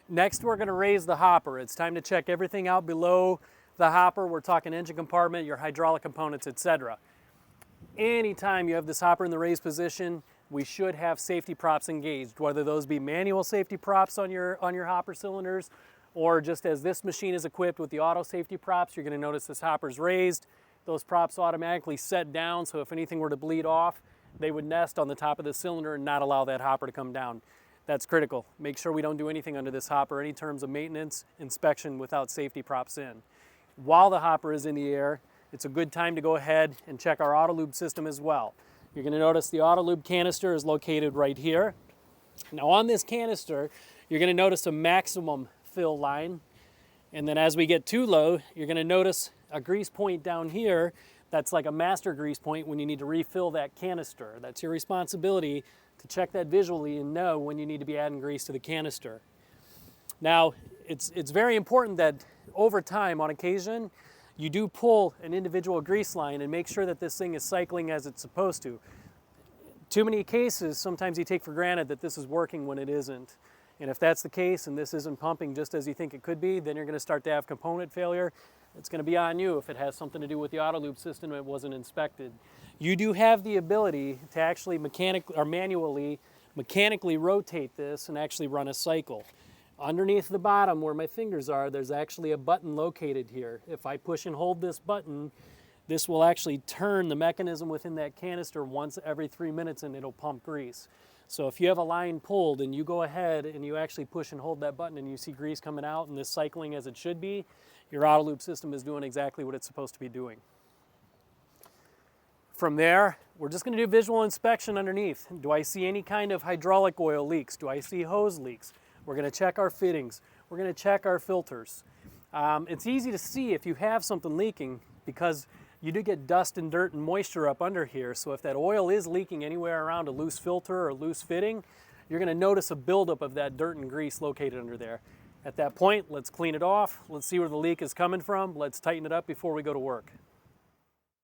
Next, we're going to raise the hopper. It's time to check everything out below the hopper. We're talking engine compartment, your hydraulic components, etc. Anytime you have this hopper in the raised position, we should have safety props engaged, whether those be manual safety props on your hopper cylinders, or just as this machine is equipped with the auto safety props, you're going to notice this hopper's raised. Those props automatically set down, so if anything were to bleed off, they would nest on the top of the cylinder and not allow that hopper to come down. That's critical. Make sure we don't do anything under this hopper, any terms of maintenance, inspection without safety props in. While the hopper is in the air, it's a good time to go ahead and check our auto lube system as well. You're going to notice the auto lube canister is located right here. Now on this canister, you're going to notice a maximum fill line. And then as we get too low, you're going to notice a grease point down here that's like a master grease point when you need to refill that canister. That's your responsibility to check that visually and know when you need to be adding grease to the canister. Now, it's very important that over time, on occasion, you do pull an individual grease line and make sure that this thing is cycling as it's supposed to. Too many cases, sometimes you take for granted that this is working when it isn't. And if that's the case and this isn't pumping just as you think it could be, then you're going to start to have component failure. It's going to be on you if it has something to do with the auto lube system and it wasn't inspected. You do have the ability to actually manually mechanically rotate this and actually run a cycle. Underneath the bottom where my fingers are, there's actually a button located here. If I push and hold this button, this will actually turn the mechanism within that canister once every 3 minutes and it'll pump grease. So if you have a line pulled and you go ahead and you actually push and hold that button and you see grease coming out and this cycling as it should be, your auto lube system is doing exactly what it's supposed to be doing. From there, we're just going to do visual inspection underneath. Do I see any kind of hydraulic oil leaks? Do I see hose leaks? We're going to check our fittings. We're going to check our filters. It's easy to see if you have something leaking because you do get dust and dirt and moisture up under here. So if that oil is leaking anywhere around a loose filter or loose fitting, you're going to notice a buildup of that dirt and grease located under there. At that point, let's clean it off. Let's see where the leak is coming from. Let's tighten it up before we go to work.